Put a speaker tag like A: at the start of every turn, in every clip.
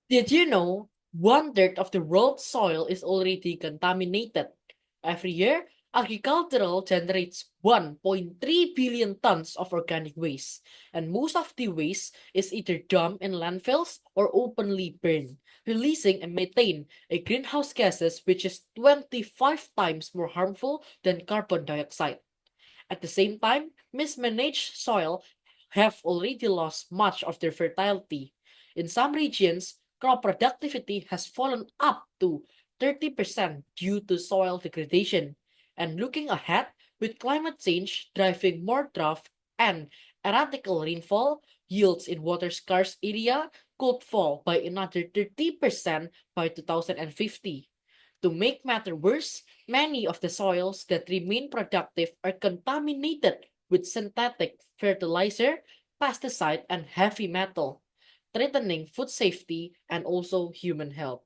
A: Did you know 1/3 of the world's soil is already contaminated? Every year, agricultural generates 1.3 billion tons of organic waste, and most of the waste is either dumped in landfills or openly burned, releasing a methane, a greenhouse gases which is 25 times more harmful than carbon dioxide. At the same time, mismanaged soil have already lost much of their fertility. In some regions, crop productivity has fallen up to 30% due to soil degradation. And looking ahead, with climate change driving more drought and erratic rainfall, yields in water scarce area could fall by another 30% by 2050. To make matter worse, many of the soils that remain productive are contaminated with synthetic fertilizer, pesticide, and heavy metal, threatening food safety and also human health.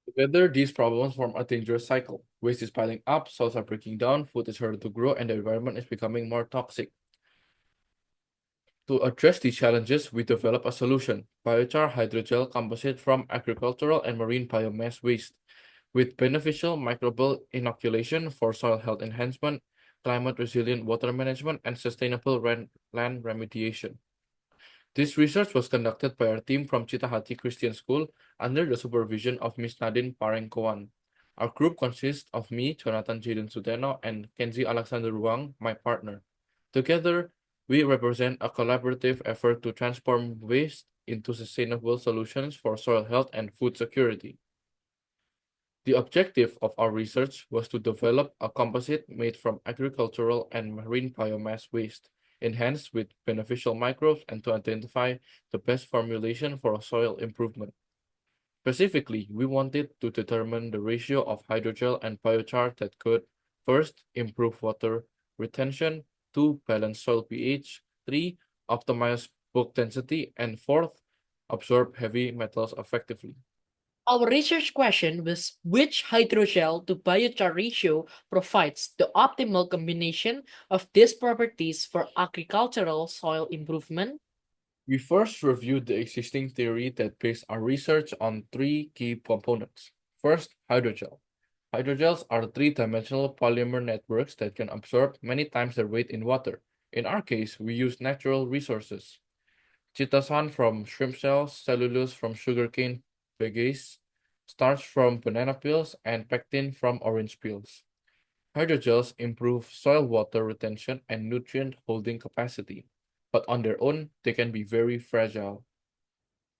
B: Together, these problems form a dangerous cycle. Waste is piling up, soils are breaking down, food is harder to grow, and the environment is becoming more toxic. To address these challenges, we develop a solution: biochar hydrogel composite from agricultural and marine biomass waste, with beneficial microbial inoculation for soil health enhancement, climate resilient water management, and sustainable land remediation. This research was conducted by our team from Chitahati Christian School under the supervision of Miss Nadine Parengkowan. Our group consists of me, Jonathan Jaden Sudeno, and Kenzie Alexander Ruang, my partner. Together, we represent a collaborative effort to transform waste into sustainable solutions for soil health and food security. The objective of our research was to develop a composite made from agricultural and marine biomass waste, enhanced with beneficial microbes, and to identify the best formulation for soil improvement. Specifically, we wanted to determine the ratio of hydrogel and biochar that could first improve water retention, two, balance soil pH, three, optimize bulk density, and fourth, absorb heavy metals effectively.
A: Our research question was which hydrogel to biochar ratio provides the optimal combination of these properties for agricultural soil improvement.
B: We first reviewed the existing theory that based our research on three key components. First, hydrogel. Hydrogels are three-dimensional polymer networks that can absorb many times their weight in water. In our case, we use natural resources: chitosan from shrimp shells, cellulose from sugarcane bagasse, starch from banana peels, and pectin from orange peels. Hydrogels improve soil water retention and nutrient holding capacity, but on their own, they can be very fragile.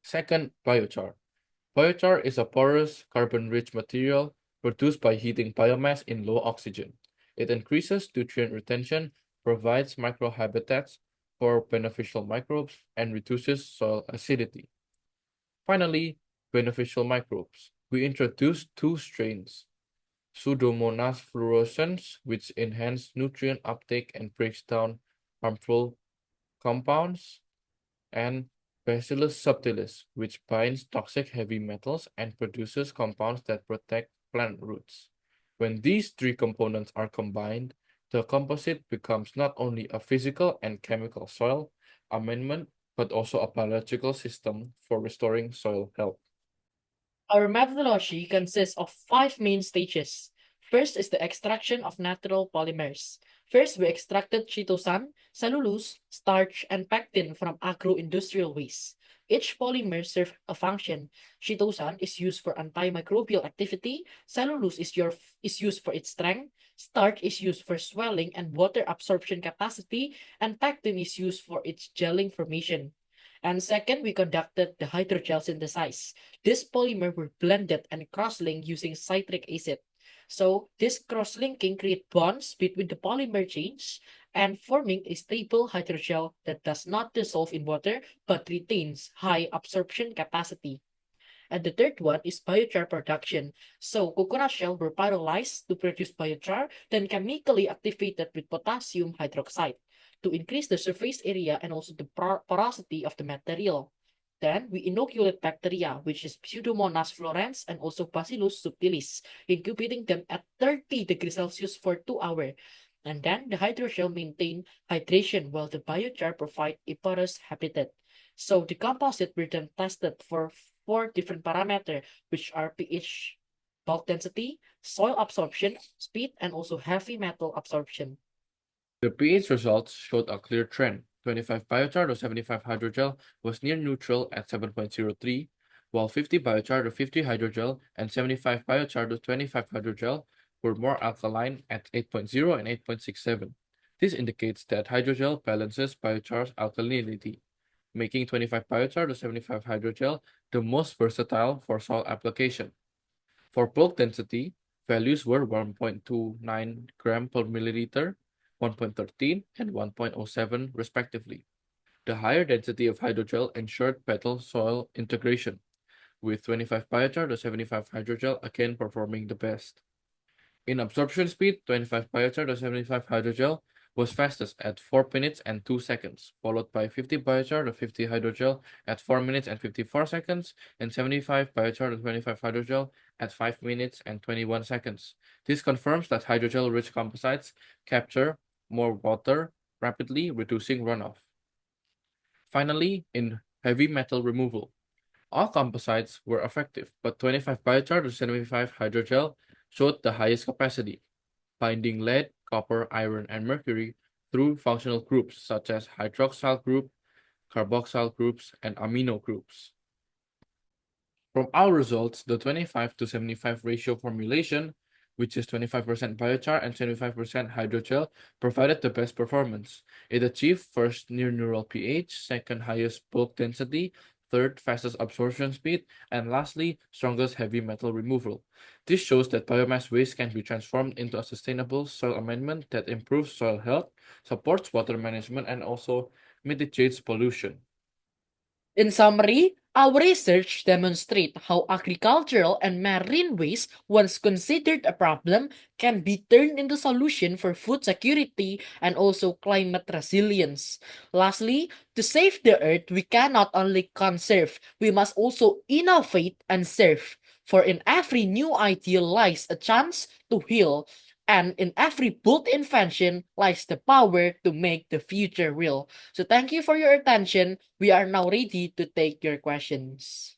B: Second, biochar. Biochar is a porous, carbon-rich material produced by heating biomass in low oxygen. It increases nutrient retention, provides microhabitats for beneficial microbes, and reduces soil acidity. Finally, beneficial microbes. We introduced two strains: Pseudomonas fluorescens, which enhance nutrient uptake and breaks down harmful compounds, and Bacillus subtilis, which binds toxic heavy metals and produces compounds that protect plant roots. When these three components are combined, the composite becomes not only a physical and chemical soil amendment, but also a biological system for restoring soil health.
A: Our methodology consists of five main stages. First is the extraction of natural polymers. First, we extracted chitosan, cellulose, starch, and pectin from agro-industrial waste. Each polymer serves a function. Chitosan is used for antimicrobial activity, cellulose is used for its strength, starch is used for swelling and water absorption capacity, and pectin is used for its gelling formation. And second, we conducted the hydrogel synthesis. This polymer were blended and cross-linked using citric acid. So this cross-linking create bonds between the polymer chains and forming a stable hydrogel that does not dissolve in water but retains high absorption capacity. And the third one is biochar production. So coconut shell were pyrolyzed to produce biochar, then chemically activated with potassium hydroxide to increase the surface area and also the porosity of the material. Then we inoculate bacteria, which is Pseudomonas fluorescens and also Bacillus subtilis, incubating them at 30 degrees Celsius for 2 hours. And then the hydrogel maintain hydration while the biochar provide a porous habitat. So the composite were then tested for 4 different parameters, which are pH, bulk density, soil absorption, speed, and also heavy metal absorption.
B: The pH results showed a clear trend. 25 biochar to 75 hydrogel was near neutral at 7.03, while 50 biochar to 50 hydrogel and 75 biochar to 25 hydrogel were more alkaline at 8.0 and 8.67. This indicates that hydrogel balances biochar's alkalinity, making 25 biochar to 75 hydrogel the most versatile for soil application. For bulk density, values were 1.29 gram per milliliter, 1.13, and 1.07 respectively. The higher density of hydrogel ensured better soil integration, with 25 biochar to 75 hydrogel again performing the best. In absorption speed, 25 biochar to 75 hydrogel was fastest at 4 minutes and 2 seconds, followed by 50 biochar to 50 hydrogel at 4 minutes and 54 seconds, and 75 biochar to 25 hydrogel at 5 minutes and 21 seconds. This confirms that hydrogel-rich composites capture more water, rapidly reducing runoff. Finally, in heavy metal removal, all composites were effective, but 25 biochar to 75 hydrogel showed the highest capacity, binding lead, copper, iron, and mercury through functional groups such as hydroxyl group, carboxyl groups, and amino groups. From our results, the 25 to 75 ratio formulation, which is 25% biochar and 75% hydrogel, provided the best performance. It achieved first near neural pH, second highest bulk density, third fastest absorption speed, and lastly, strongest heavy metal removal. This shows that biomass waste can be transformed into a sustainable soil amendment that improves soil health, supports water management, and also mitigates pollution.
A: In summary, our research demonstrates how agricultural and marine waste, once considered a problem, can be turned into solution for food security and also climate resilience. Lastly, to save the earth, we cannot only conserve, we must also innovate and serve. For in every new idea lies a chance to heal, and in every bold invention lies the power to make the future real. So thank you for your attention. We are now ready to take your questions.